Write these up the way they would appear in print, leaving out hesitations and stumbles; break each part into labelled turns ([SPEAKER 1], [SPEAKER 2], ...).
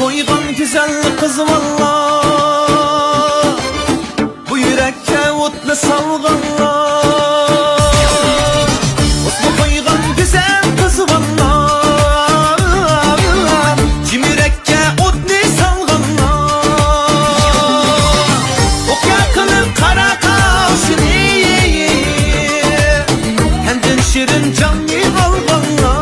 [SPEAKER 1] koygan güzel kız valla, bu yürekke o'tni salganlar. O'tni koygan güzel kız valla, jim yürekke o'tni salganlar. Okya qilib qara qoshini, hendin shirin jonni olganlar.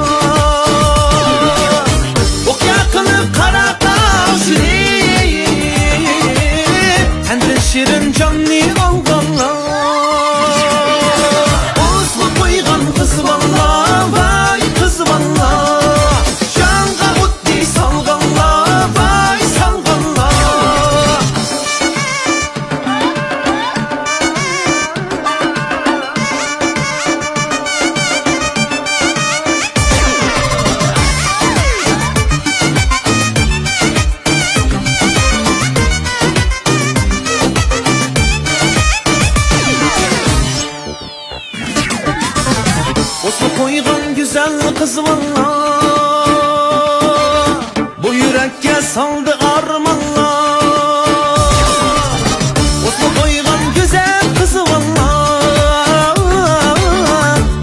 [SPEAKER 1] Şirin canlı olganlar, Oslu koygan kız valla, vay kız valla, canga o'tni salganlar, vay salganlar. Oslu koygan güzel kız valla, bu yürekke saldı armanlar. Oslu koygan güzel kız valla,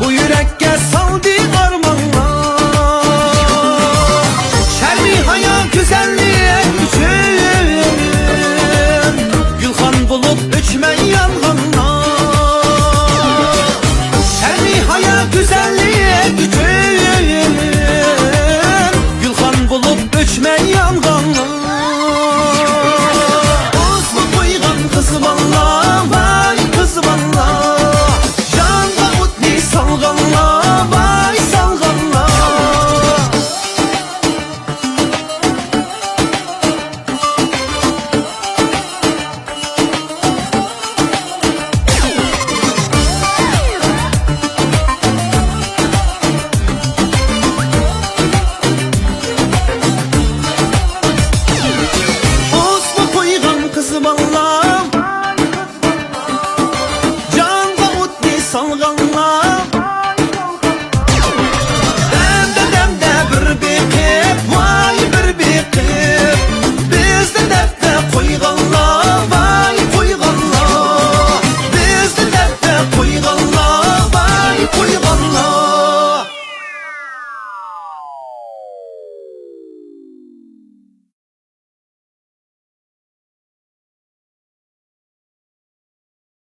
[SPEAKER 1] bu yürekke saldı armanlar. Şerri hayat güzelliğe üçün, gülhan bulup öçmen yanganlar. Güzelliğe bütün, gülhan bulup öçmen yanganlar. Oslu koygan kız valla, vay kız valla, canga o'tni salganlar, vay salganlar. Canga o'tni salganlar, demde bir bekip